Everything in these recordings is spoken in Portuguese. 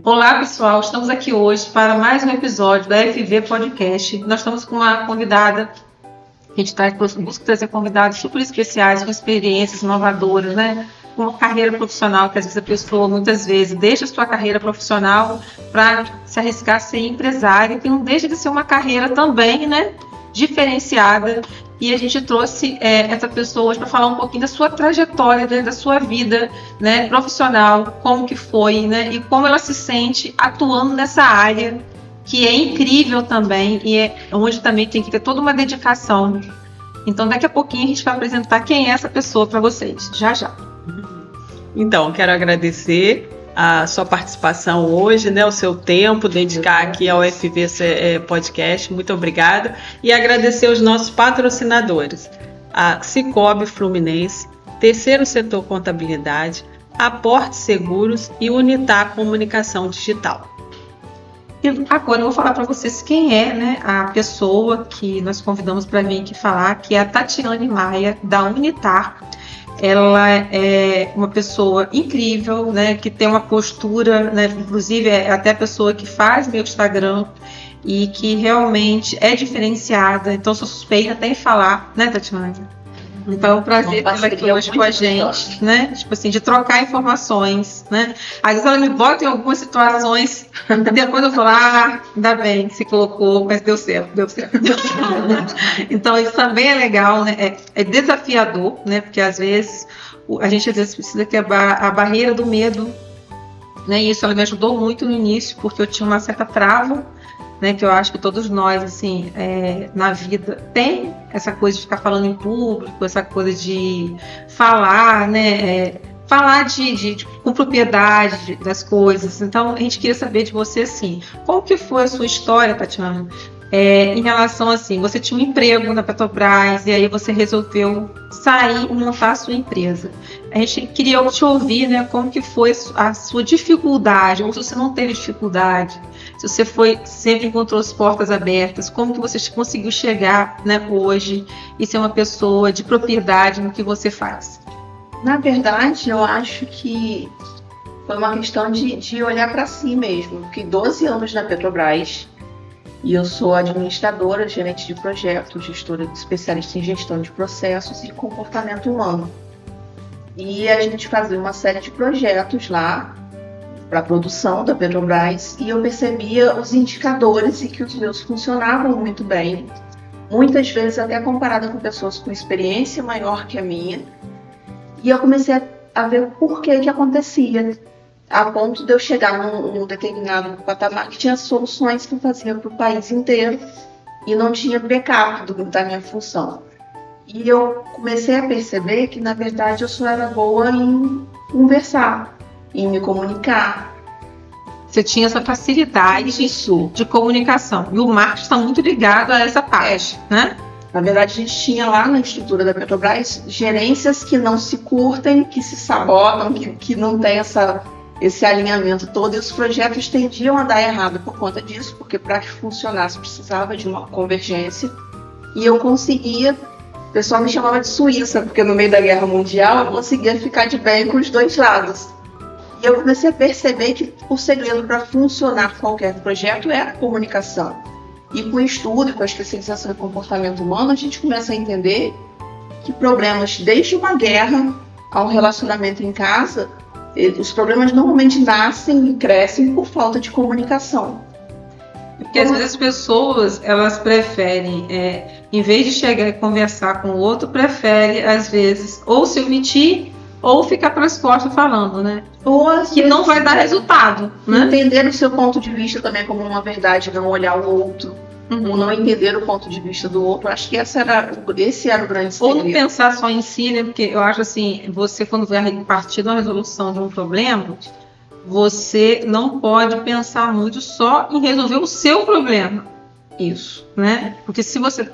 Olá pessoal, estamos aqui hoje para mais um episódio da FV Podcast. Nós estamos com uma convidada, a gente busca trazer convidados super especiais, com experiências inovadoras, né? Com uma carreira profissional, que às vezes a pessoa muitas vezes deixa a sua carreira profissional para se arriscar a ser empresária, que não deixa de ser uma carreira também, né? Diferenciada. E a gente trouxe essa pessoa hoje para falar um pouquinho da sua trajetória, né, da sua vida, né, profissional, como que foi, né, e como ela se sente atuando nessa área, que é incrível também, e é onde também tem que ter toda uma dedicação. Então, daqui a pouquinho a gente vai apresentar quem é essa pessoa para vocês, já já. Então, quero agradecer a sua participação hoje, né, o seu tempo, dedicar aqui ao FV Podcast, muito obrigada, e agradecer os nossos patrocinadores, a Cicobi Fluminense, Terceiro Setor Contabilidade, Aporte Seguros e Unitar Comunicação Digital. E agora eu vou falar para vocês quem é, né, a pessoa que nós convidamos para vir aqui falar, que é a Tatiane Maia, da Unitar. Ela é uma pessoa incrível, né, que tem uma postura, né, inclusive é até a pessoa que faz meu Instagram e que realmente é diferenciada. Então, sou suspeita até em falar, né, Tatiana? Então, é um prazer tê-la aqui hoje com a gente, né? Tipo assim, de trocar informações, né? Às vezes ela me bota em algumas situações, depois eu falo, ainda bem, se colocou, mas deu certo. Então, isso também é legal, né? É desafiador, né? Porque às vezes a gente precisa quebrar a barreira do medo, né? E isso ela me ajudou muito no início, porque eu tinha uma certa trava, né, que eu acho que todos nós, assim, na vida, tem essa coisa de ficar falando em público, essa coisa de falar, né, falar com propriedade das coisas. Então, a gente queria saber de você, assim, qual que foi a sua história, Tatiana, em relação, assim, você tinha um emprego na Petrobras e aí você resolveu sair e montar a sua empresa. A gente queria te ouvir, né, como que foi a sua dificuldade, ou se você não teve dificuldade, se você sempre encontrou as portas abertas, como que você conseguiu chegar, né, hoje e ser uma pessoa de propriedade no que você faz? Na verdade, eu acho que foi uma questão de olhar para si mesmo. Fiquei 12 anos na Petrobras e eu sou administradora, gerente de projetos, gestora especialista em gestão de processos e comportamento humano. E a gente fazia uma série de projetos lá para a produção da Petrobras e eu percebia os indicadores e que os meus funcionavam muito bem, muitas vezes até comparada com pessoas com experiência maior que a minha. E eu comecei a ver por que acontecia, a ponto de eu chegar num determinado patamar que tinha soluções que eu fazia para o país inteiro e não tinha backup da minha função. E eu comecei a perceber que, na verdade, eu só era boa em conversar, em me comunicar. Você tinha essa facilidade de comunicação. E o marketing está muito ligado a essa parte, né? Na verdade, a gente tinha lá na estrutura da Petrobras gerências que não se curtem, que se sabotam, que não tem esse alinhamento todo. E os projetos tendiam a dar errado por conta disso, porque para que funcionasse precisava de uma convergência. E eu conseguia... O pessoal me chamava de Suíça, porque no meio da Guerra Mundial eu conseguia ficar de bem com os dois lados. E eu comecei a perceber que o segredo para funcionar qualquer projeto é a comunicação. E com o estudo e com a especialização em comportamento humano, a gente começa a entender que problemas, desde uma guerra a um relacionamento em casa, os problemas normalmente nascem e crescem por falta de comunicação. Porque às vezes as pessoas, elas preferem, em vez de chegar e conversar com o outro, prefere às vezes ou se omitir ou ficar pelas costas falando, né? Ou que não vai dar resultado, né? Entender o seu ponto de vista também como uma verdade, não olhar o outro, ou não entender o ponto de vista do outro. Acho que esse era o grande segredo. Ou não pensar só em si, né? Porque eu acho assim, você quando vai partir de uma resolução de um problema, você não pode pensar muito só em resolver o seu problema. Isso, né? Porque se você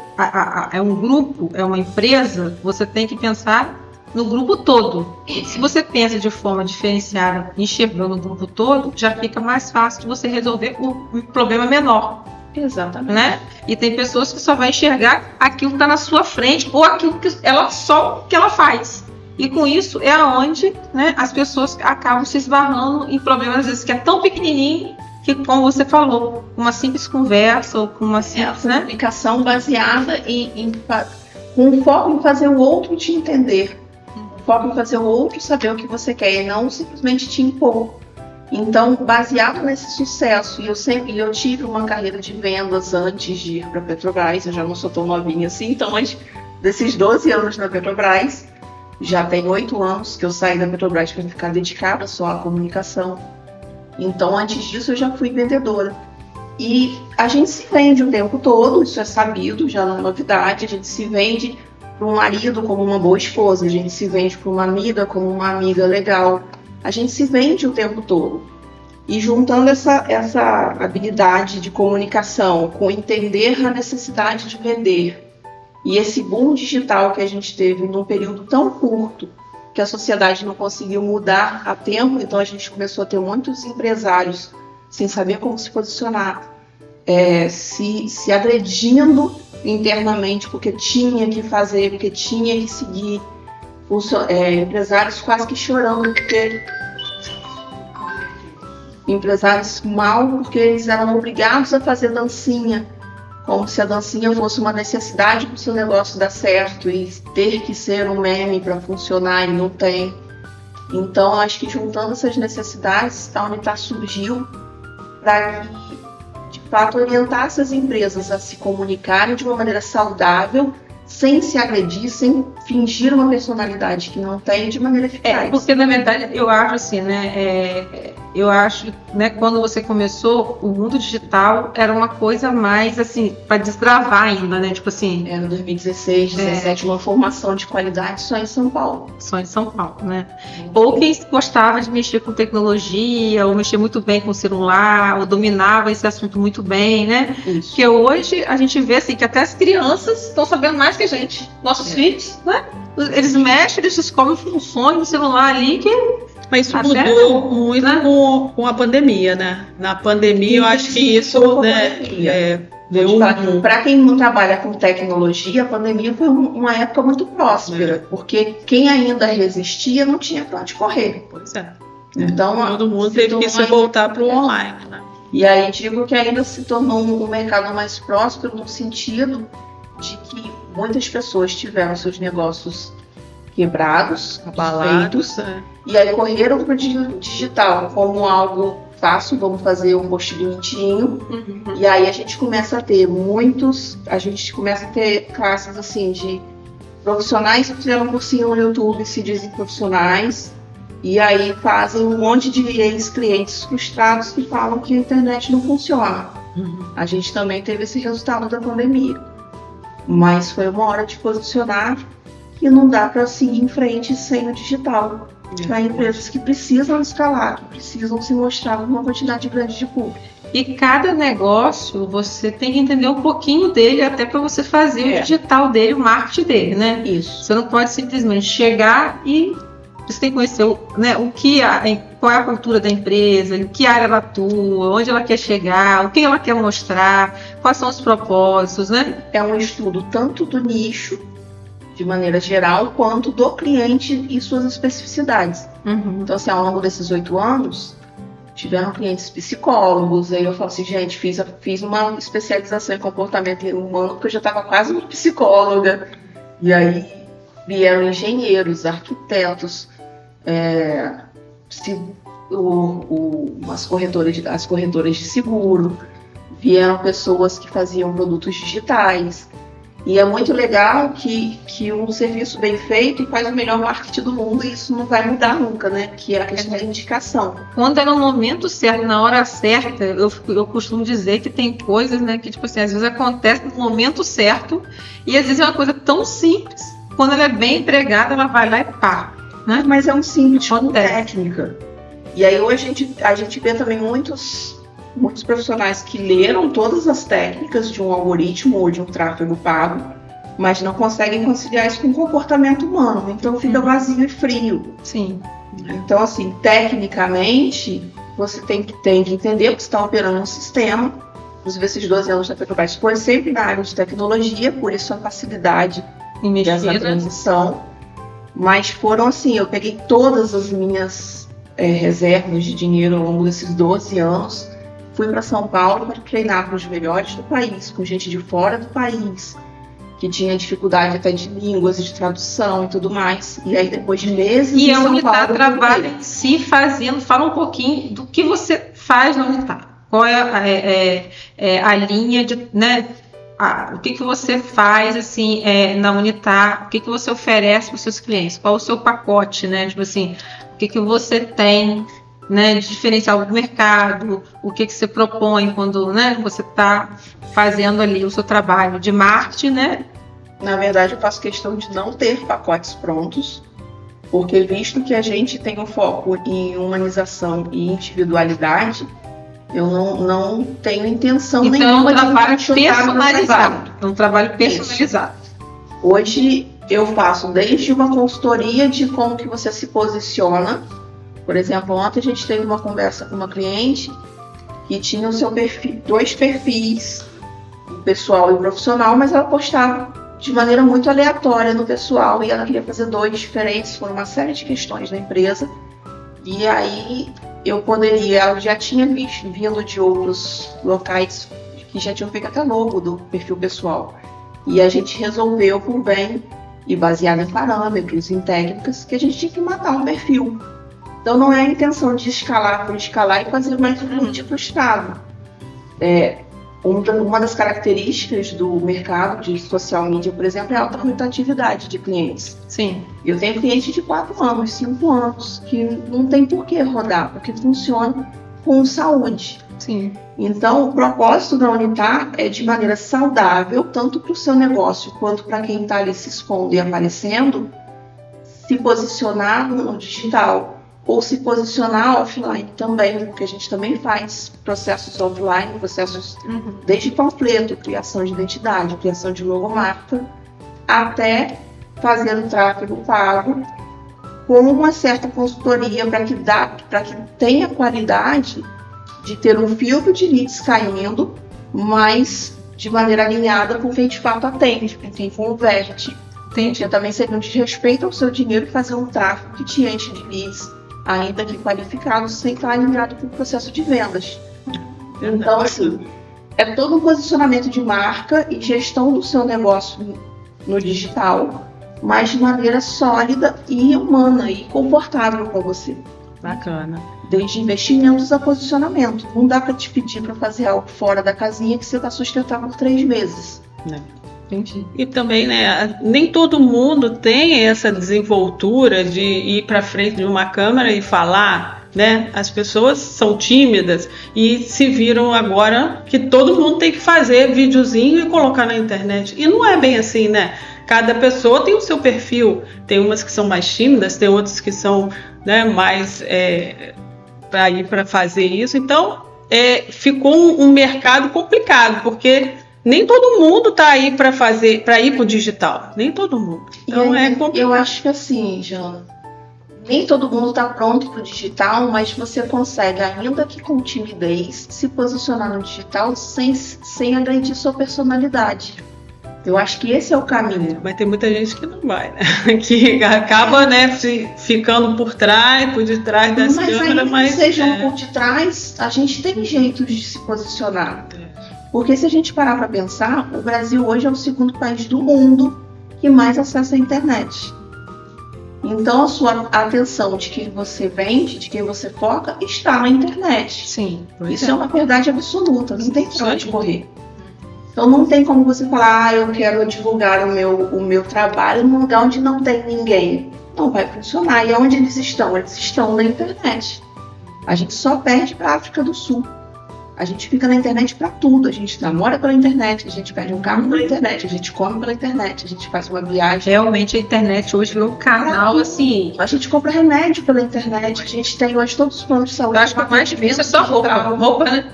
é um grupo, é uma empresa, você tem que pensar no grupo todo. Se você pensa de forma diferenciada, enxergando o grupo todo, já fica mais fácil de você resolver o problema menor. Exatamente. Né? E tem pessoas que só vão enxergar aquilo que está na sua frente ou aquilo que ela faz. E com isso é onde, né, as pessoas acabam se esbarrando em problemas, às vezes, que é tão pequenininho que, como você falou, uma simples conversa ou com uma simples, né? Comunicação baseada com foco em fazer o outro te entender. Foco em fazer o outro saber o que você quer e não simplesmente te impor. Então, baseado nesse sucesso, e eu tive uma carreira de vendas antes de ir para a Petrobras, eu já não sou tão novinha assim, então antes desses 12 anos na Petrobras, já tem 8 anos que eu saí da Petrobras para ficar dedicada só à comunicação. Então, antes disso, eu já fui vendedora. E a gente se vende o tempo todo, isso é sabido, já não é novidade, a gente se vende para um marido como uma boa esposa, a gente se vende para uma amiga como uma amiga legal. A gente se vende o tempo todo. E juntando essa habilidade de comunicação com entender a necessidade de vender e esse boom digital que a gente teve num período tão curto que a sociedade não conseguiu mudar a tempo, então a gente começou a ter muitos empresários sem saber como se posicionar, se agredindo internamente porque tinha que fazer, porque tinha que seguir. Empresários quase que chorando empresários mal porque eles eram obrigados a fazer dancinha, como se a dancinha fosse uma necessidade para o seu negócio dar certo e ter que ser um meme para funcionar e não tem. Então acho que juntando essas necessidades, a Unitar surgiu para de fato orientar essas empresas a se comunicarem de uma maneira saudável, sem se agredir, sem fingir uma personalidade que não tem, de maneira eficaz. Porque na verdade eu acho assim, né? Eu acho, né, quando você começou, o mundo digital era uma coisa mais assim, para desbravar ainda, né? Tipo assim. Era 2016, 2017, uma formação de qualidade só em São Paulo. Só em São Paulo, né? Ou quem gostava de mexer com tecnologia, ou mexer muito bem com o celular, ou dominava esse assunto muito bem, né? Isso. Porque hoje a gente vê assim que até as crianças estão sabendo mais que a gente. Nossos filhos, né? Eles mexem, eles descobrem funções no celular ali que... Mas isso mudou muito, né, com a pandemia, né? Na pandemia, eu acho que isso, né, para quem não trabalha com tecnologia, a pandemia foi uma época muito próspera, porque quem ainda resistia não tinha para onde correr. Pois é. Então, todo mundo teve que se voltar para o online, né? E aí digo que ainda se tornou um mercado mais próspero no sentido de que muitas pessoas tiveram seus negócios quebrados, abalados, e aí correram para o digital como algo fácil, vamos fazer um post bonitinho, e aí a gente começa a ter classes assim de profissionais que fizeram um cursinho no YouTube, se dizem profissionais, e aí fazem um monte de ex-clientes frustrados que falam que a internet não funciona. A gente também teve esse resultado da pandemia, mas foi uma hora de posicionar que não dá para seguir em frente sem o digital. Para empresas que precisam escalar, que precisam se mostrar com uma quantidade grande de público. E cada negócio, você tem que entender um pouquinho dele, até para você fazer o digital dele, o marketing dele, né? Isso. Você não pode simplesmente chegar e você tem que conhecer, né, qual é a cultura da empresa, em que área ela atua, onde ela quer chegar, o que ela quer mostrar, quais são os propósitos, né? É um estudo tanto do nicho, de maneira geral, quanto do cliente e suas especificidades. Então, assim, ao longo desses 8 anos, tiveram clientes psicólogos, aí eu falo assim, gente, fiz uma especialização em comportamento humano, porque eu já estava quase uma psicóloga, e aí vieram engenheiros, arquitetos, as corretoras de seguro, vieram pessoas que faziam produtos digitais. E é muito legal que um serviço bem feito faz o melhor marketing do mundo, e isso não vai mudar nunca, né? Que é a questão da indicação. Quando é no momento certo, na hora certa, eu costumo dizer que tem coisas, né, que tipo assim, às vezes acontece no momento certo, e às vezes é uma coisa tão simples, quando ela é bem empregada, ela vai lá e pá, né? Mas é um simples com técnica. E aí hoje a gente vê também muitos profissionais que leram todas as técnicas de um algoritmo ou de um tráfego pago mas não conseguem conciliar isso com o comportamento humano. Então fica vazio e frio. Sim. Então, assim, tecnicamente, você tem que entender que você está operando um sistema. Inclusive, esses 12 anos da Petrobras foi sempre na área de tecnologia, por isso a facilidade dessa transição. Mas foram assim, eu peguei todas as minhas reservas de dinheiro ao longo desses 12 anos, fui para São Paulo para treinar com os melhores do país, com gente de fora do país, que tinha dificuldade até de línguas, de tradução e tudo mais. E aí, depois de meses e em São Paulo... a Unitar trabalha em si fazendo... Fala um pouquinho do que você faz na Unitar. Qual é a linha de... né? O que você faz assim, na Unitar? O que você oferece para os seus clientes? Qual o seu pacote, né? Tipo assim, o que você tem, né, de diferencial do mercado? O que você propõe quando, né, você está fazendo ali o seu trabalho de marketing, né? Na verdade, eu faço questão de não ter pacotes prontos, porque visto que a gente tem um foco em humanização e individualidade, eu não tenho intenção nenhuma de personalizado. É um trabalho personalizado. Hoje eu faço desde uma consultoria de como que você se posiciona. Por exemplo, ontem a gente teve uma conversa com uma cliente que tinha o seu perfil, 2 perfis, o pessoal e o profissional, mas ela postava de maneira muito aleatória no pessoal e ela queria fazer 2 diferentes por uma série de questões da empresa. E aí ela já tinha vindo de outros locais que já tinham feito até logo do perfil pessoal. E a gente resolveu por bem, e baseado em parâmetros, em técnicas, que a gente tinha que matar um perfil. Então não é a intenção de escalar por escalar e fazer mais um mídia frustrado. Uma das características do mercado de social media, por exemplo, é a alta rotatividade de clientes. Sim. Eu tenho clientes de 4 anos, 5 anos, que não tem por que rodar, porque funciona com saúde. Sim. Então, o propósito da Unitar é de maneira saudável, tanto para o seu negócio quanto para quem está ali se expondo e aparecendo, se posicionar no digital. Ou se posicionar offline também, porque a gente também faz processos offline, processos desde panfleto, criação de identidade, criação de logomarca, até fazer o tráfego pago com uma certa consultoria para que tenha qualidade de ter um filtro de leads caindo, mas de maneira alinhada com quem de fato atende, com quem converte. Também seria um desrespeito ao seu dinheiro fazer um tráfego que te enche de leads, ainda que qualificado, sem estar alinhado com o processo de vendas. Então, assim, é todo um posicionamento de marca e gestão do seu negócio no digital, mas de maneira sólida e humana e confortável para você. Bacana. Desde investimentos a posicionamento. Não dá para te pedir para fazer algo fora da casinha que você vai sustentar por 3 meses. Entendi. E também, né, nem todo mundo tem essa desenvoltura de ir para frente de uma câmera e falar, né? As pessoas são tímidas e se viram agora que todo mundo tem que fazer videozinho e colocar na internet. E não é bem assim, né? Cada pessoa tem o seu perfil. Tem umas que são mais tímidas, tem outras que são, né, mais para ir para fazer isso. Então, ficou um mercado complicado, porque nem todo mundo está aí para ir para o digital. Nem todo mundo. Então é complicado. Eu acho que assim, Jana, nem todo mundo está pronto para o digital, mas você consegue, ainda que com timidez, se posicionar no digital sem agredir sua personalidade. Eu acho que esse é o caminho. Mas tem muita gente que não vai, né? Que acaba, né, ficando por detrás das câmeras. Mas sejam por detrás, a gente tem jeitos de se posicionar. Porque se a gente parar para pensar, o Brasil hoje é o 2º país do mundo que mais acessa a internet. Então a sua atenção de quem você vende, de quem você foca, está na internet. Sim. Isso é uma verdade absoluta, não tem pra onde correr. Então não tem como você falar, eu quero divulgar o meu trabalho num lugar onde não tem ninguém. Não vai funcionar. E onde eles estão? Eles estão na internet. A gente só perde para a África do Sul. A gente fica na internet para tudo. A gente namora pela internet, a gente pede um carro pela internet, a gente come pela internet, a gente faz uma viagem. Realmente a internet hoje virou um canal assim. A gente compra remédio pela internet, a gente tem hoje todos os planos de saúde. Eu acho que o mais difícil é só roupa, né?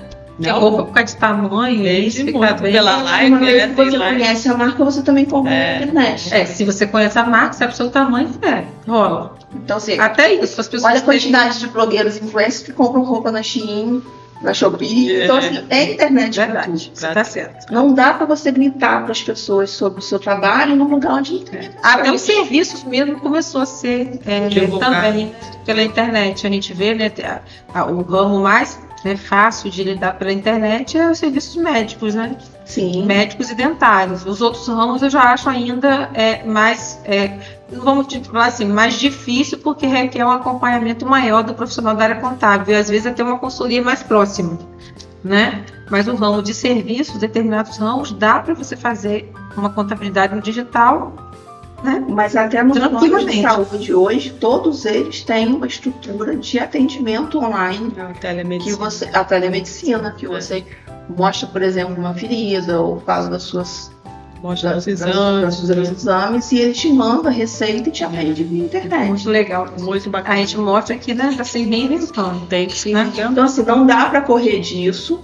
Tem roupa por causa de tamanho, Desde fica muito. bem. Pela live, Uma vez que você live. conhece a marca, você também compra na internet. Se você conhece a marca, sabe o seu tamanho, rola. Então, assim, Até isso, as pessoas olha a quantidade de blogueiros e influencers que compram roupa na Shein, na Shopee. Então, assim, internet pra tudo. Verdade, você tá certo. Não dá para você gritar para as pessoas sobre o seu trabalho num lugar onde não tem. Até os serviços mesmo começou a ser Divulgado. também pela internet. A gente vê, né, o ramo mais fácil de lidar pela internet é os serviços médicos, né? Sim. Médicos e dentários. Os outros ramos eu já acho ainda mais, não vamos falar assim, mais difícil, porque requer um acompanhamento maior do profissional da área contábil e às vezes até uma consultoria mais próxima, né? Mas o ramo de serviços, determinados ramos, dá para você fazer uma contabilidade no digital, né? Mas até nos planos de Tranquilamente. saúde hoje, todos eles têm uma estrutura de atendimento online. A telemedicina. A telemedicina, que você mostra, por exemplo, uma ferida ou fala das suas Mostra os dos exames. seus exames e ele te manda a receita e te atende via internet. Muito legal. Muito A bacana. gente mostra aqui, né? Tá se reinventando. Tem que se né? Então, assim, não dá para correr disso,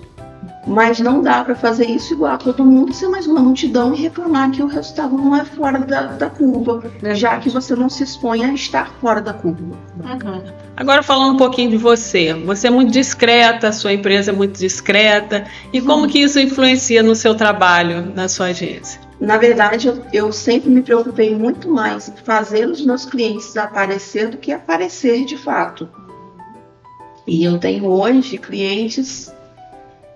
mas não dá para fazer isso igual a todo mundo, ser mais uma multidão e reclamar que o resultado não é fora da curva, já que você não se expõe a estar fora da curva. Uhum. Agora falando um pouquinho de você. Você é muito discreta, a sua empresa é muito discreta. E como que isso influencia no seu trabalho, na sua agência? Na verdade, eu sempre me preocupei muito mais em fazer os meus clientes aparecer do que aparecer de fato. E eu tenho hoje clientes,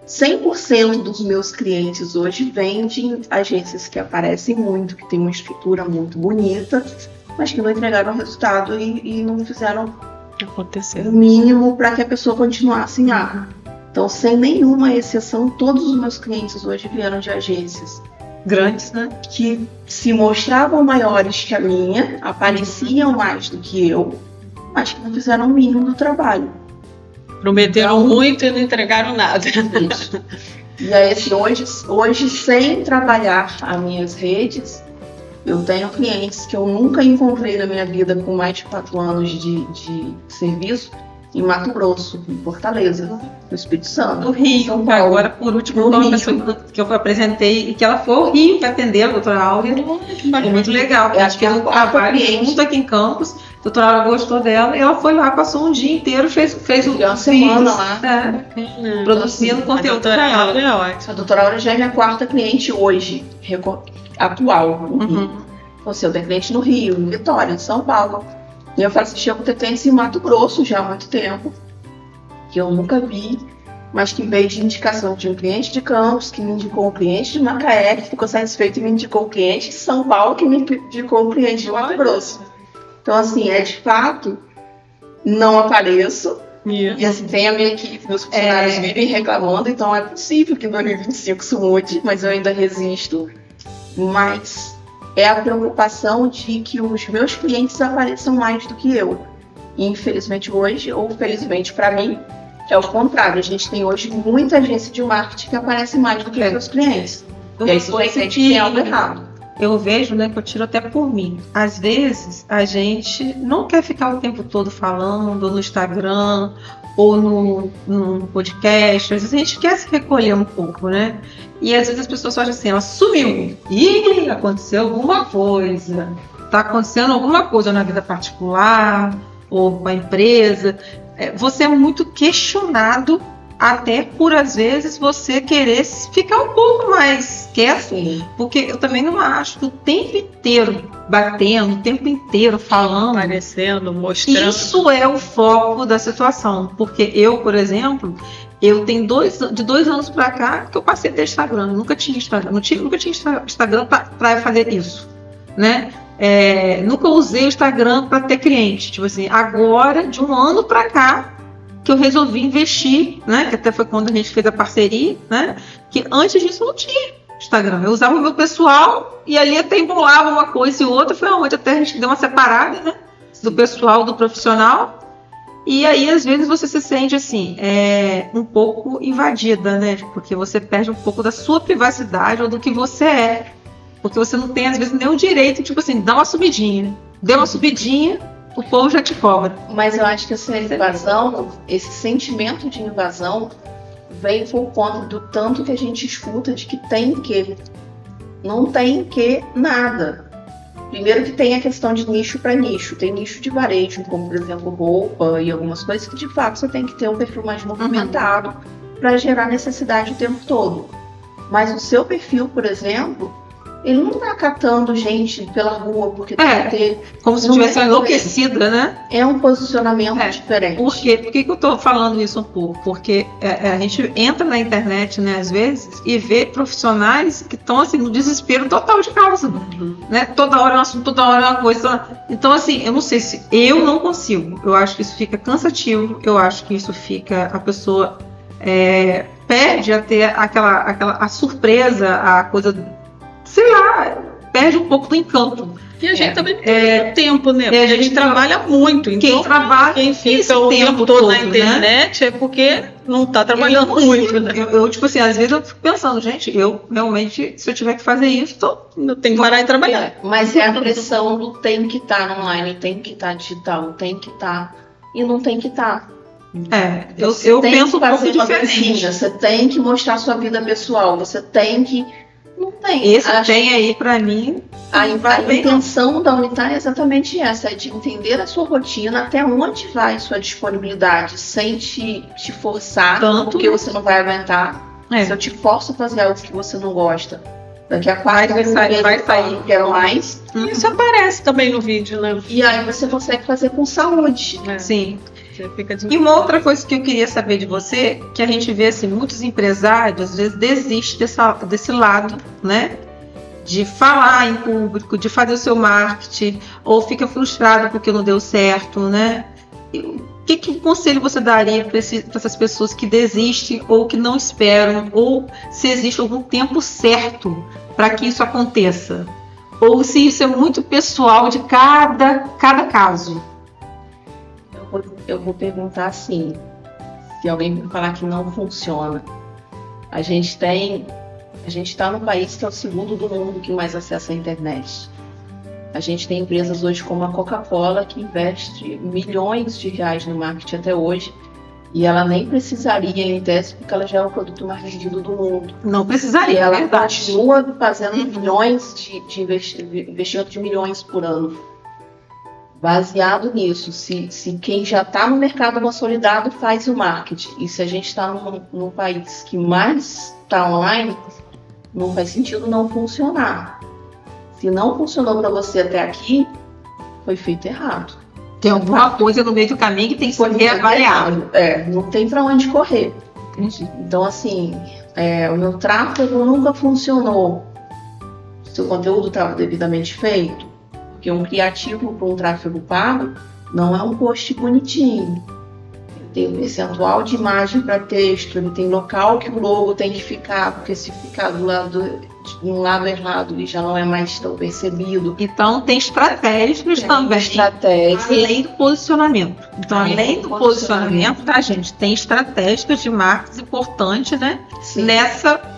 100% dos meus clientes hoje vêm de agências que aparecem muito, que têm uma estrutura muito bonita, mas que não entregaram resultado e não fizeram Aconteceu. o mínimo para que a pessoa continuasse lá. Então, sem nenhuma exceção, todos os meus clientes hoje vieram de agências Grandes, né? que se mostravam maiores que a minha, apareciam mais do que eu, mas que não fizeram o mínimo do trabalho. Prometeram Então- muito e não entregaram nada. Isso. E aí, assim, hoje, sem trabalhar as minhas redes, eu tenho clientes que eu nunca encontrei na minha vida com mais de 4 anos de serviço em Mato Grosso, em Fortaleza, no Espírito Santo, No Rio, São que Paulo. agora, por último, No uma Rio. pessoa que eu apresentei e que ela foi ao Rio para atender a doutora Áurea. Foi muito legal. É, Acho que a ela quarta trabalha cliente. junto aqui em Campos. A doutora Áurea gostou dela e ela foi lá, passou um dia inteiro, fez Fiquei uma semana lá. produzindo conteúdo para ela. É ótimo. A doutora Aura já é minha quarta cliente hoje, atual. Uhum. Então, assim, eu tenho cliente no Rio, em Vitória, em São Paulo. E eu faço chego ter clientes em Mato Grosso já há muito tempo, que eu nunca vi, mas que veio de indicação de um cliente de Campos, que me indicou um cliente de Macaé, que ficou satisfeito e me indicou um cliente de São Paulo, que me indicou um cliente de Mato Grosso. Então, assim, de fato, não apareço. E assim, tem a minha equipe, meus funcionários vivem reclamando, então é possível que em 2025 isso mude, mas eu ainda resisto. Mas é a preocupação de que os meus clientes apareçam mais do que eu. E infelizmente hoje, ou felizmente para mim, é o contrário. A gente tem hoje muita agência de marketing que aparece mais do que os meus clientes. E aí isso já entende que tem algo errado. Eu vejo, né, que eu tiro até por mim. Às vezes, a gente não quer ficar o tempo todo falando no Instagram ou no podcast. Às vezes a gente quer se recolher um pouco, né? E às vezes as pessoas acham assim, ela sumiu. Ih, aconteceu alguma coisa. Tá acontecendo alguma coisa na vida particular ou com a empresa. Você é muito questionado até por, às vezes, você querer ficar um pouco mais quieto. Sim. Porque eu também não acho que o tempo inteiro batendo, o tempo inteiro falando, Aparecendo, mostrando. isso é o foco da situação. Porque eu, por exemplo, eu tenho de 2 anos pra cá que eu passei a ter Instagram. Eu nunca tinha Instagram, nunca tinha Instagram pra fazer isso, né? Nunca usei o Instagram para ter cliente. Tipo assim, agora, de 1 ano pra cá, que eu resolvi investir, né? Que até foi quando a gente fez a parceria, né? Que antes disso eu não tinha Instagram. Eu usava o meu pessoal e ali até embolava uma coisa e outra. Foi onde até a gente deu uma separada, né? Do pessoal, do profissional. E aí, às vezes, você se sente assim, um pouco invadida, né? Porque você perde um pouco da sua privacidade ou do que você é. Porque você não tem, às vezes, nem o direito, tipo assim, dá uma subidinha. Deu uma subidinha, o povo já te cobra. Mas eu acho que essa invasão, esse sentimento de invasão, vem por conta do tanto que a gente escuta de que tem que. Não tem que nada. Primeiro que tem a questão de nicho para nicho. Tem nicho de varejo, como por exemplo roupa e algumas coisas que de fato você tem que ter um perfil mais movimentado para gerar necessidade o tempo todo. Mas o seu perfil, por exemplo, ele não está catando gente pela rua porque tem que ter... Como se tivesse enlouquecida, né? É um posicionamento diferente. Por quê? Por que eu estou falando isso um pouco? Porque a gente entra na internet, né, às vezes, e vê profissionais que estão assim, no desespero total de causa. Né? Toda hora é um assunto, toda hora é uma coisa. Então, assim, eu não sei se... Eu não consigo. Eu acho que isso fica cansativo. Eu acho que isso fica... A pessoa perde a ter a surpresa, a coisa... Sei lá, perde um pouco do encanto. E a gente também tem tempo, né? Porque a gente trabalha muito. Então, quem fica o tempo todo na internet, né? É porque não está trabalhando muito, né? Eu, tipo assim, às vezes eu fico pensando, gente, eu realmente, se eu tiver que fazer isso, eu tenho que parar e trabalhar. Mas é a pressão do tem que estar online, tem que estar digital, tem que estar e não tem que estar. Eu penso um pouco diferente. Você tem que mostrar sua vida pessoal, você tem que... Não tem. Tem aí pra mim. A intenção da Unitar é exatamente essa, é de entender a sua rotina, até onde vai sua disponibilidade, sem te forçar, porque você não vai aguentar. Se eu te forço a fazer algo que você não gosta, daqui a 4 meses vai sair, quero mais. Isso aparece também no vídeo, né? E aí você consegue fazer com saúde. Sim. E uma outra coisa que eu queria saber de você, que a gente vê assim, muitos empresários às vezes desistem desse lado, né? De falar em público, de fazer o seu marketing, ou fica frustrado porque não deu certo, né? Que conselho você daria para essas pessoas que desistem ou que não esperam, ou se existe algum tempo certo para que isso aconteça? Ou se isso é muito pessoal de cada caso? Eu vou perguntar assim, se alguém me falar que não funciona. A gente está no país que é o segundo do mundo que mais acessa a internet. A gente tem empresas hoje como a Coca-Cola que investe milhões de reais no marketing até hoje e ela nem precisaria em tese porque ela já é o produto mais vendido do mundo. Não precisaria, e ela continua fazendo milhões de investimento de milhões por ano. Baseado nisso, se quem já está no mercado consolidado faz o marketing, e se a gente está num país que mais está online, não faz sentido não funcionar. Se não funcionou para você até aqui, foi feito errado. Tem alguma coisa no meio do caminho que tem que ser reavaliado. Não tem para onde correr. Entendi. Então, assim, o meu tráfego nunca funcionou. Se o conteúdo estava devidamente feito, porque um criativo para um tráfego pago não é um post bonitinho. Ele tem um percentual de imagem para texto, ele tem local que o logo tem que ficar, porque se ficar de um lado errado ele já não é mais tão percebido. Então tem estratégias também, além do posicionamento. Então além do posicionamento, tá, gente, tem estratégias de marketing importantes, né? Sim.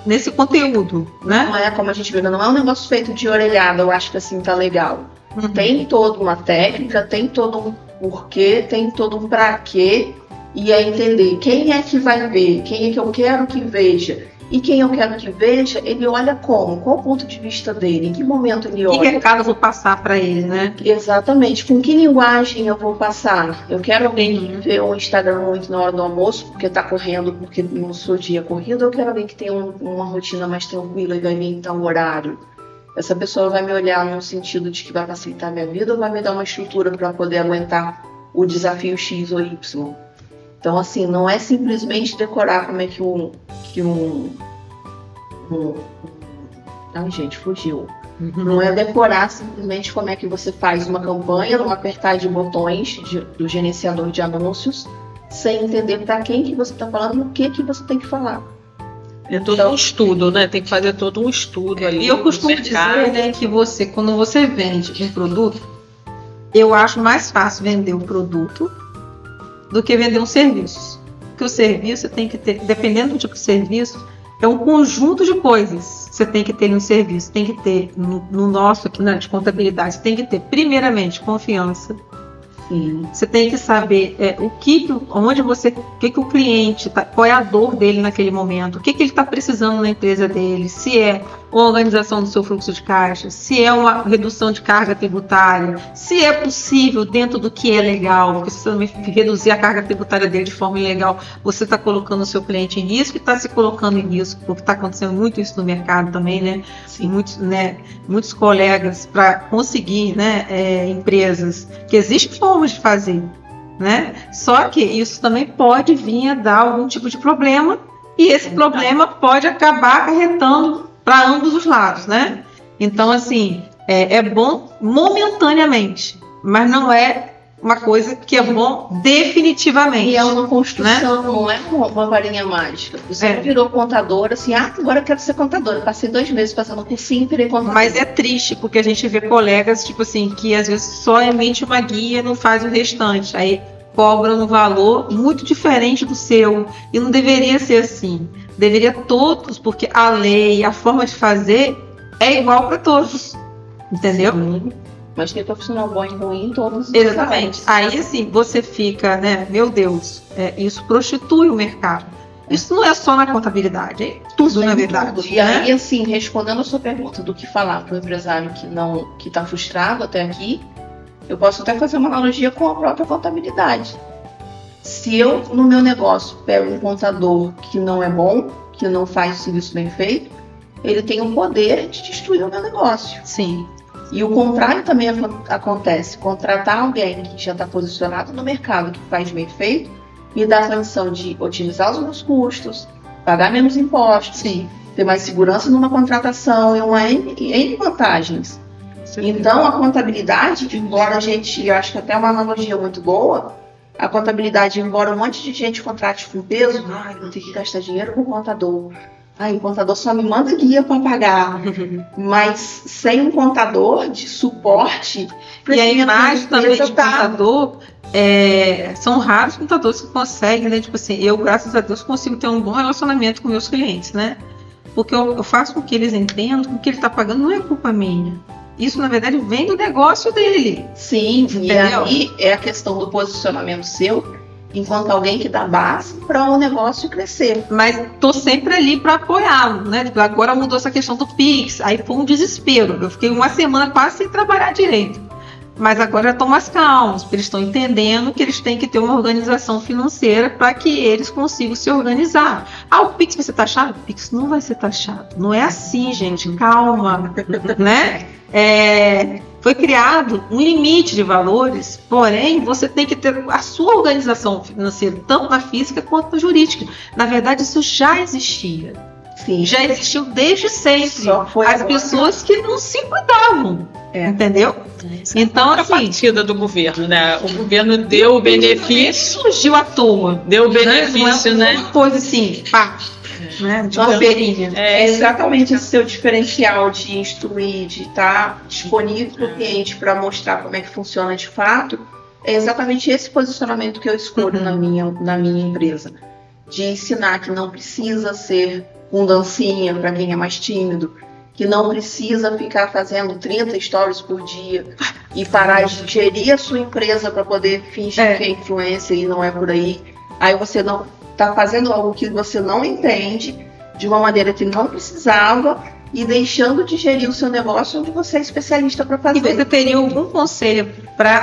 Nesse conteúdo, né? Não é como a gente vê, não é um negócio feito de orelhada, eu acho que assim tá legal. Tem toda uma técnica, tem todo um porquê, tem todo um pra quê, e é entender quem é que vai ver, quem é que eu quero que veja, e quem eu quero que veja, ele olha como, qual o ponto de vista dele, em que momento ele olha. Que recado eu vou passar para ele, né? Exatamente, com que linguagem eu vou passar. Eu quero alguém que vê o Instagram muito na hora do almoço, porque tá correndo, porque no seu dia corrido, eu quero alguém que tem uma rotina mais tranquila e vai vir em tal horário. Essa pessoa vai me olhar no sentido de que vai facilitar a minha vida ou vai me dar uma estrutura para poder aguentar o desafio X ou Y. Então, assim, não é simplesmente decorar como é Ai, gente, fugiu. Não é decorar simplesmente como é que você faz uma campanha, num apertar de botões do gerenciador de anúncios, sem entender para quem que você está falando e o que você tem que falar. É todo um estudo, né? Tem que fazer todo um estudo ali. E eu costumo dizer, né, que quando você vende um produto, eu acho mais fácil vender um produto do que vender um serviço. Porque o serviço tem que ter, dependendo do tipo de serviço, é um conjunto de coisas. Você tem que ter no serviço, tem que ter no nosso aqui de contabilidade, tem que ter primeiramente confiança. Sim. Você tem que saber o que o cliente tá, qual é a dor dele naquele momento, o que ele está precisando na empresa dele, se é uma organização do seu fluxo de caixa, se é uma redução de carga tributária, se é possível dentro do que é legal, porque se você também reduzir a carga tributária dele de forma ilegal, você está colocando o seu cliente em risco e está se colocando em risco, porque está acontecendo muito isso no mercado também, né? Sim. Muitos colegas para conseguir, né, empresas que existem formas de fazer, né? Só que isso também pode vir a dar algum tipo de problema e esse problema pode acabar acarretando para ambos os lados, né? Então, assim, é bom momentaneamente, mas não é uma coisa que é bom definitivamente. E é uma construção, né? Não é uma varinha mágica. Você não virou contadora, assim, agora eu quero ser contadora. Passei 2 meses passando por sim, virei contadora. Mas é triste, porque a gente vê colegas, tipo assim, que às vezes só emite uma guia e não faz o restante. Aí cobram um valor muito diferente do seu. E não deveria ser assim. Deveria todos, porque a lei, a forma de fazer é igual para todos. Entendeu? Sim. Mas tem profissional bom e ruim em todos os Exatamente. Aí assim, você fica, né? Meu Deus, isso prostitui o mercado. Isso não é só na contabilidade, é tudo, na verdade. Tudo. E aí, assim, respondendo a sua pergunta do que falar para o empresário que está frustrado até aqui, eu posso até fazer uma analogia com a própria contabilidade. Se eu, no meu negócio, pego um contador que não é bom, que não faz o serviço bem feito, ele tem o poder de destruir o meu negócio. Sim. E o contrário também acontece. Contratar alguém que já está posicionado no mercado, que faz bem feito, me dá a condição de otimizar os meus custos, pagar menos impostos, sim, ter mais segurança numa contratação e uma N vantagens. Sim. Então, a contabilidade, embora eu acho que até uma analogia muito boa, a contabilidade, embora um monte de gente contrate com peso, vou ter que gastar dinheiro com o contador. O contador só me manda guia para pagar, mas sem um contador de suporte... E a imagem também de contador, são raros contadores que conseguem, né? Tipo assim, eu, graças a Deus, consigo ter um bom relacionamento com meus clientes, né? Porque eu faço com que eles entendam que o que ele está pagando não é culpa minha. Isso, na verdade, vem do negócio dele. Sim, entendeu? E aí é a questão do posicionamento seu, enquanto alguém que dá base para o negócio crescer. Mas tô sempre ali para apoiá-lo, né? Agora mudou essa questão do Pix, aí foi um desespero. Eu fiquei uma semana quase sem trabalhar direito. Mas agora já estão mais calmos, porque eles estão entendendo que eles têm que ter uma organização financeira para que eles consigam se organizar. O Pix vai ser taxado? O Pix não vai ser taxado. Não é assim, gente. Calma, né? Foi criado um limite de valores, porém você tem que ter a sua organização financeira, tanto na física quanto na jurídica. Na verdade, isso já existia. Sim. Já existiu desde sempre. As pessoas que não se cuidavam, entendeu? Então, a partida do governo, né? O governo deu o benefício. Surgiu à toa. Deu o benefício, né? Uma coisa assim, pá. Né? De bobeirinha. É exatamente esse seu diferencial de instruir, de estar disponível para o cliente para mostrar como é que funciona de fato. É exatamente esse posicionamento que eu escolho na minha empresa. De ensinar que não precisa ser um dancinha para quem é mais tímido, que não precisa ficar fazendo 30 stories por dia e parar de gerir a sua empresa para poder fingir que é influência e não é por aí. Aí você não está fazendo algo que você não entende, de uma maneira que não precisava, e deixando de gerir o seu negócio onde você é especialista para fazer. E você teria algum conselho,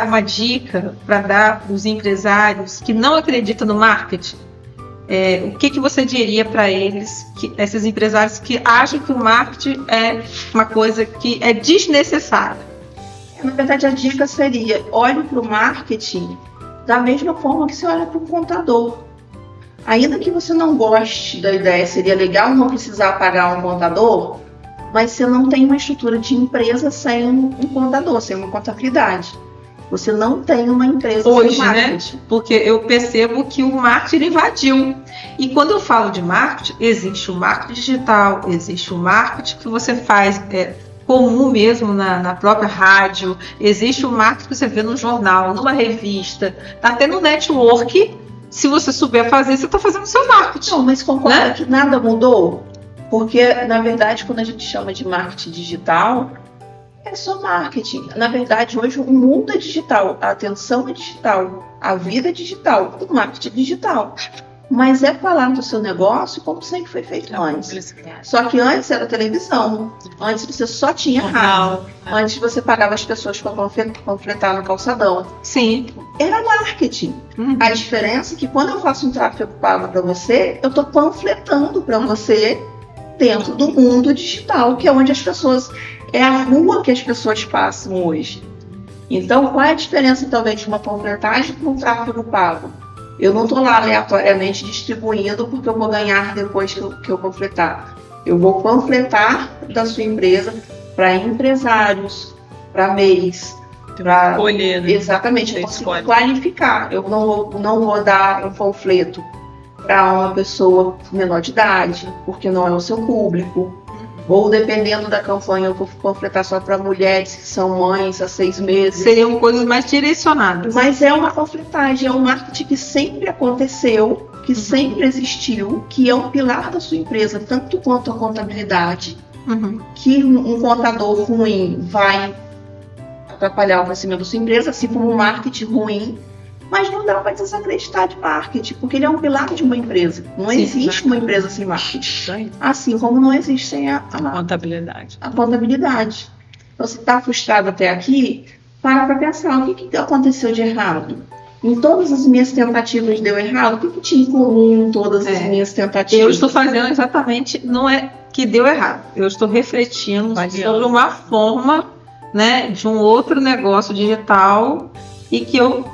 uma dica para dar para os empresários que não acreditam no marketing? O que você diria para eles, esses empresários que acham que o marketing é uma coisa que é desnecessária? Na verdade, a dica seria: olhe para o marketing da mesma forma que você olha para um contador. Ainda que você não goste da ideia, seria legal não precisar pagar um contador, mas você não tem uma estrutura de empresa sem um contador, sem uma contabilidade. Você não tem uma empresa hoje, sem marketing. Né? Porque eu percebo que o marketing invadiu. E quando eu falo de marketing, existe o marketing digital, existe o marketing que você faz comum mesmo na própria rádio, existe o marketing que você vê no jornal, numa revista, até no network. Se você souber fazer, você está fazendo o seu marketing. Não, mas concorda que nada mudou? Porque, na verdade, quando a gente chama de marketing digital, É só marketing. Na verdade, hoje o mundo é digital, a atenção é digital, a vida é digital, o marketing é digital. Mas é falar do seu negócio como sempre foi feito antes. Só que antes era televisão, antes você só tinha rádio, antes você pagava as pessoas para panfletar no calçadão. Sim. Era marketing. A diferença é que quando eu faço um tráfego pago para você, eu estou panfletando para você dentro do mundo digital, que é onde as pessoas... É a rua que as pessoas passam hoje. Então, qual é a diferença, talvez, de uma panfletagem para um tráfego pago? Eu não estou lá aleatoriamente distribuindo porque eu vou ganhar depois que eu panfletar. Eu vou panfletar da sua empresa para empresários, para MEIs, para... Exatamente, eu consigo qualificar. Eu não vou dar um panfleto para uma pessoa menor de idade, porque não é o seu público. Ou, dependendo da campanha, eu vou panfletar só para mulheres que são mães há 6 meses. Seriam coisas mais direcionadas. Mas é uma panfletagem, é um marketing que sempre aconteceu, que sempre existiu, que é um pilar da sua empresa, tanto quanto a contabilidade, que um contador ruim vai atrapalhar o crescimento da sua empresa, assim como um marketing ruim. Mas não dá para desacreditar de marketing, porque ele é um pilar de uma empresa. Não existe uma empresa sem marketing. Assim como não existe sem a contabilidade. A contabilidade. Então, você está frustrado até aqui, para pensar o que aconteceu de errado. Em todas as minhas tentativas deu errado, o que tinha em comum em todas as minhas tentativas? Eu estou fazendo exatamente, não é que deu errado. Eu estou refletindo sobre uma forma, né, de um outro negócio digital e que eu...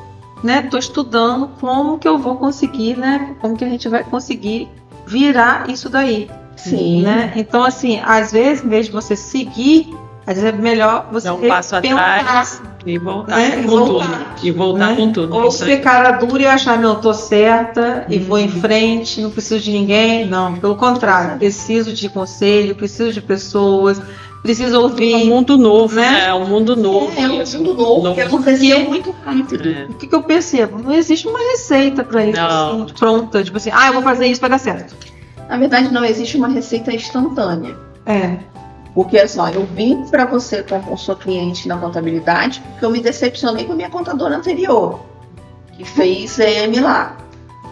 Estou estudando como que eu vou conseguir, como que a gente vai conseguir virar isso daí. Sim. Então, assim, às vezes, em vez de você seguir, às vezes é melhor você dar um passo atrás e voltar com tudo. E voltar com tudo. Ou ser cara dura e achar, não, estou certa e vou em frente, não preciso de ninguém. Não, pelo contrário, preciso de conselho, preciso de pessoas, preciso ouvir. É um mundo novo, né? É um mundo novo. É um mundo novo, que aconteceu muito rápido. O que eu percebo? Não existe uma receita para isso, assim, pronta. Tipo assim, eu vou fazer isso para dar certo. Na verdade, não existe uma receita instantânea. Porque, assim, eu vim para você como sua cliente na contabilidade porque eu me decepcionei com a minha contadora anterior, que fez EM lá.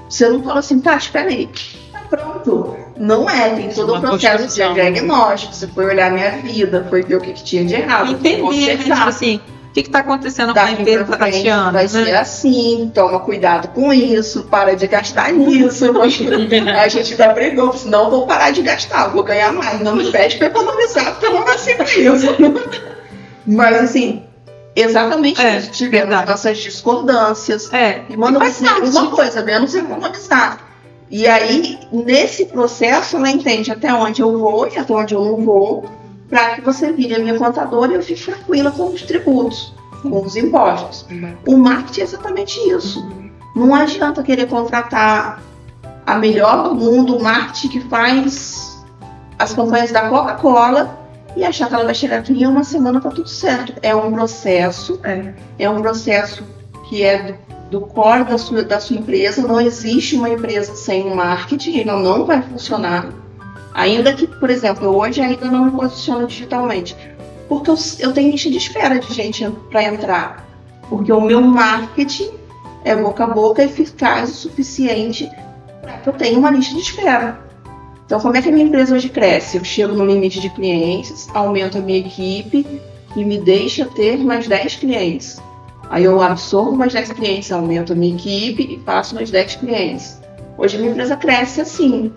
Você não fala assim, espera aí. Pronto. Não tem todo o processo de diagnóstico. Você foi olhar minha vida, foi ver o que tinha de errado. Entender, tipo assim, o que está acontecendo com a empresa da Tatiana? Vai ser assim, toma cuidado com isso, para de gastar nisso. A gente tá brigando, senão eu vou parar de gastar, vou ganhar mais. Não me pede para economizar, porque eu não nasci para isso. Mas assim, exatamente isso. Tivemos nossas discordâncias. E manda uma coisa, menos economizar. E aí, nesse processo, ela entende até onde eu vou e até onde eu não vou, para que você vire a minha contadora e eu fique tranquila com os tributos, com os impostos. O marketing é exatamente isso. Não adianta querer contratar a melhor do mundo, o marketing que faz as campanhas da Coca-Cola e achar que ela vai chegar aqui em uma semana para tudo certo. É um processo, que é do core da sua empresa. Não existe uma empresa sem um marketing, ela não vai funcionar. Ainda que, por exemplo, eu hoje ainda não me posiciono digitalmente, porque eu tenho lista de espera de gente para entrar, porque o meu marketing é boca a boca eficaz o suficiente para que eu tenha uma lista de espera. Então, como é que a minha empresa hoje cresce? Eu chego no limite de clientes, aumento a minha equipe e me deixa ter mais 10 clientes. Aí eu absorvo mais 10 clientes, aumento a minha equipe e faço mais 10 clientes. Hoje a minha empresa cresce assim.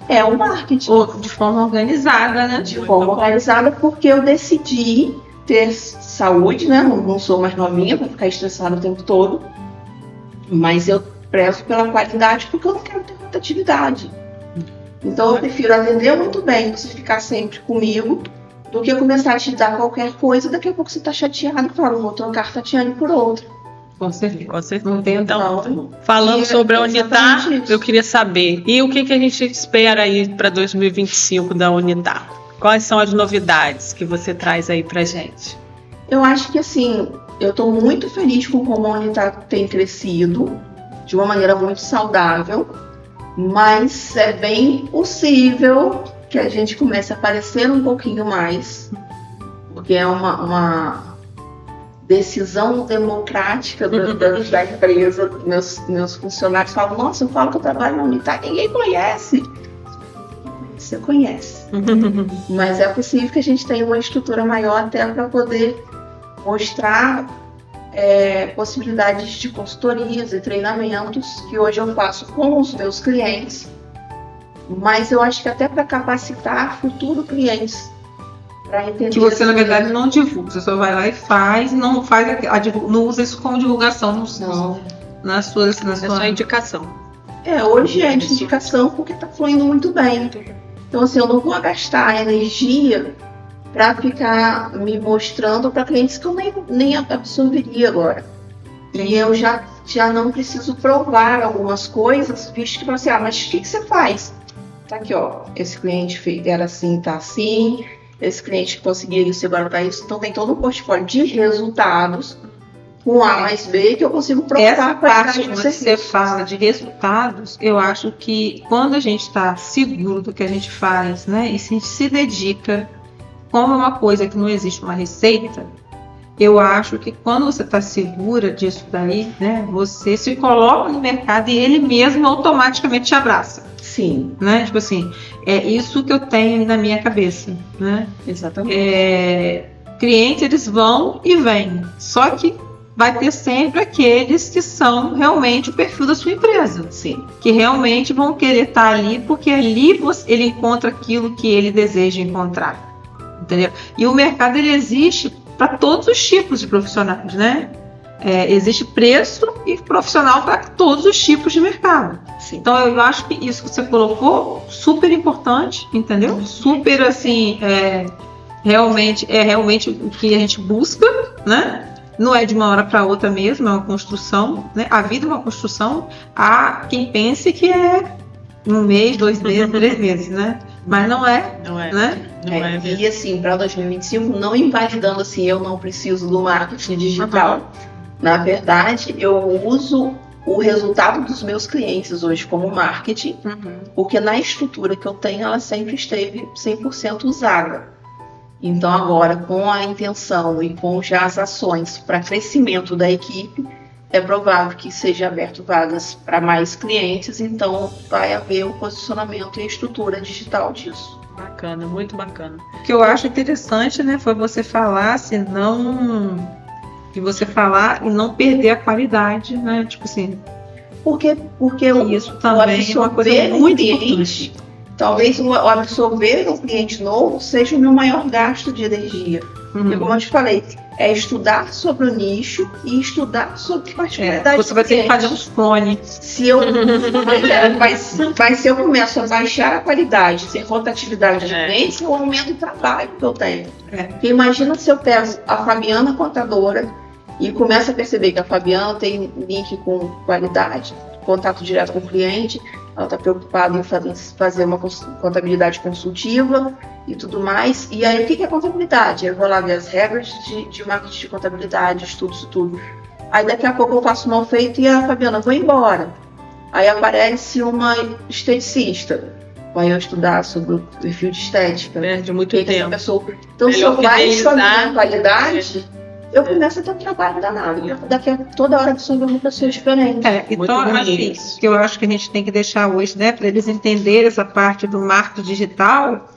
É o marketing. De forma organizada, né? De forma organizada, porque eu decidi ter saúde, né? Não sou mais novinha para ficar estressada o tempo todo. Mas eu prezo pela qualidade porque eu não quero ter muita atividade. Então eu prefiro atender muito bem, você ficar sempre comigo, do que começar a te dar qualquer coisa, daqui a pouco você tá chateado e fala, vou trocar a Tatiane por outra. Com certeza. Não tem então, falando sobre a Unitar, eu queria saber, e o que a gente espera aí para 2025 da Unitar? Quais são as novidades que você traz aí pra gente? Eu acho que assim, eu estou muito feliz com como a Unitar tem crescido, de uma maneira muito saudável, mas é bem possível que a gente comece a aparecer um pouquinho mais, porque é uma decisão democrática da empresa. Meus funcionários falam, nossa, eu falo que eu trabalho na Unitar, ninguém conhece. Você conhece. Mas é possível que a gente tenha uma estrutura maior até para poder mostrar possibilidades de consultorias e treinamentos que hoje eu faço com os meus clientes, mas eu acho que até para capacitar futuros clientes para entender. Que você, na verdade, não divulga, você só vai lá e faz, não não usa isso como divulgação na sua indicação. Hoje é indicação porque está fluindo muito bem. Então, assim, eu não vou gastar energia para ficar me mostrando para clientes que eu nem absorveria agora. E eu já não preciso provar algumas coisas, visto que você, mas o que você faz? Tá aqui, ó, esse cliente era assim, tá assim, esse cliente conseguia isso, agora tá isso. Então tem todo um portfólio de resultados com A mais B que eu consigo provar. Essa parte que você fala de resultados, eu acho que quando a gente está seguro do que a gente faz, né, e se a gente se dedica, como é uma coisa que não existe uma receita, eu acho que quando você está segura disso daí, né, você se coloca no mercado e ele mesmo automaticamente te abraça. Sim. Né? Tipo assim, é isso que eu tenho na minha cabeça, né? Exatamente. Clientes, eles vão e vêm, só que vai ter sempre aqueles que são realmente o perfil da sua empresa. Sim. Que realmente vão querer estar ali, porque ali ele encontra aquilo que ele deseja encontrar. Entendeu? E o mercado, ele existe para todos os tipos de profissionais, né? Existe preço e profissional para todos os tipos de mercado. Sim. Então eu acho que isso que você colocou, super importante, entendeu? Super assim, realmente o que a gente busca, né? Não é de uma hora para outra mesmo, é uma construção, né? A vida é uma construção. Há quem pense que é 1 mês, 2 meses, 3 meses, né? Mas não é. Não é. Né? Não é e assim, para 2025, não invalidando assim, eu não preciso do marketing digital. Na verdade, eu uso o resultado dos meus clientes hoje como marketing, porque na estrutura que eu tenho, ela sempre esteve 100% usada. Então agora, com a intenção e com já as ações para crescimento da equipe, é provável que seja aberto vagas para mais clientes, então vai haver o posicionamento e a estrutura digital disso. Bacana, muito bacana. O que eu acho interessante, né, foi você falar, de você falar e não perder a qualidade, né, tipo assim. Porque isso também é uma coisa muito importante. Talvez o absorver um cliente novo seja o meu maior gasto de energia. E como eu te falei, é estudar sobre o nicho e estudar sobre particularidade. Você vai ter que fazer uns clones. Se eu começo a baixar a qualidade, sem rotatividade de clientes, eu aumento o trabalho que eu tenho. Porque imagina se eu pego a Fabiana contadora e começo a perceber que a Fabiana tem link com qualidade, contato direto com o cliente, ela está preocupada em fazer uma contabilidade consultiva e tudo mais. E aí, o que é contabilidade? Eu vou lá ver as regras de marketing de contabilidade, estudo isso tudo. Aí, daqui a pouco, eu faço mal feito e a Fabiana, vou embora. Aí, aparece uma esteticista. Vai eu estudar sobre o perfil de estética. Perde muito tempo. Essa pessoa... Então, se eu baixo a minha qualidade... eu começo a ter um trabalho danado. Daqui a toda hora absorver uma pessoa diferente. Então, assim, que eu acho que a gente tem que deixar hoje, né, para eles entenderem essa parte do marketing digital,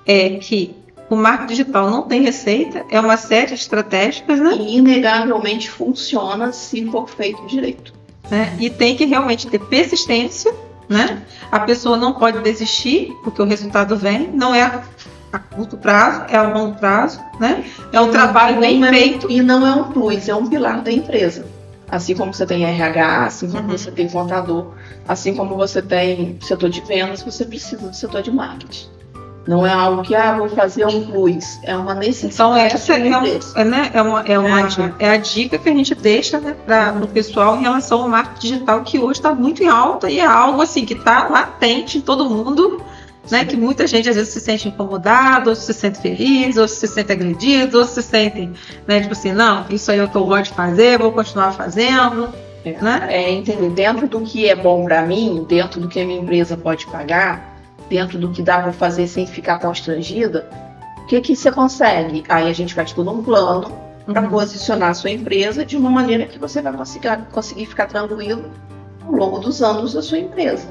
é que o marketing digital não tem receita, é uma série de estratégicas, né? E inegavelmente funciona se for feito direito. Né? E tem que realmente ter persistência, né? A pessoa não pode desistir, porque o resultado vem, não é a curto prazo, é a longo prazo, né? É um trabalho bem feito. E não é um plus, é um pilar da empresa. Assim como você tem RH, assim como você tem contador, assim como você tem setor de vendas, você precisa do setor de marketing. Não é algo que, vou fazer um plus, é uma necessidade. Então, essa é a dica que a gente deixa, né, para o pessoal em relação ao marketing digital, que hoje está muito em alta e é algo assim que está latente em todo mundo. Né, que muita gente às vezes se sente incomodado, ou se sente feliz, ou se sente agredido, ou se sentem, né, tipo assim, não, isso aí é o que eu gosto de fazer, vou continuar fazendo. Né? Entender, dentro do que é bom para mim, dentro do que a minha empresa pode pagar, dentro do que dá para fazer sem ficar constrangida, O que você consegue? Aí a gente faz todo um plano para posicionar a sua empresa de uma maneira que você vai conseguir ficar tranquilo ao longo dos anos da sua empresa.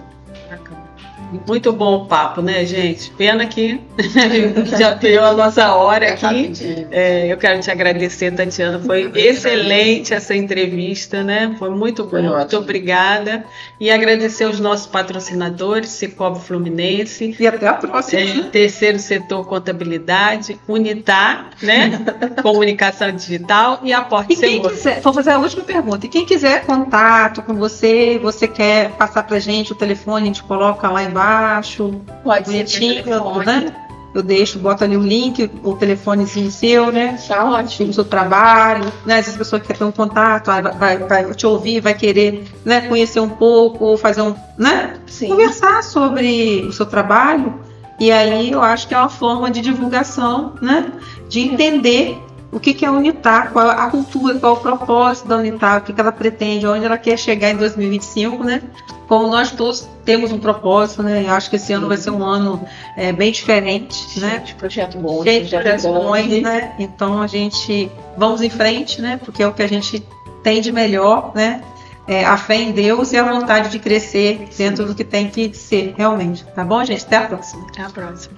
Muito bom o papo, né, gente? Pena que já deu a nossa hora aqui. Eu quero te agradecer, Tatiana. Foi excelente essa entrevista, né? Foi muito bom. Muito obrigada. E agradecer aos nossos patrocinadores, Cicobi Fluminense. E até a próxima. Terceiro Setor Contabilidade, Unitar, né? Comunicação Digital e a Porte Seguro. Vou fazer a última pergunta. E quem quiser contato com você quer passar pra gente o telefone, a gente coloca lá embaixo. Pode ser telefone, né? Eu deixo, boto ali o link, o telefonezinho seu, né? Tá ótimo. O seu trabalho, né? Às vezes a pessoa quer ter um contato, vai te ouvir, vai querer, né, conhecer um pouco, fazer né? Sim. Conversar sobre o seu trabalho. E aí eu acho que é uma forma de divulgação, né? De entender o que é a Unitar, qual a cultura, qual o propósito da Unitar, o que ela pretende, onde ela quer chegar em 2025, né? Como nós todos temos um propósito, né? Eu acho que esse ano vai ser um ano bem diferente, né? De projeto bom, de projetos bons, né? Então a gente vamos em frente, né? Porque é o que a gente tem de melhor, né? A fé em Deus e a vontade de crescer dentro do que tem que ser realmente. Tá bom, gente? Até a próxima. Até a próxima.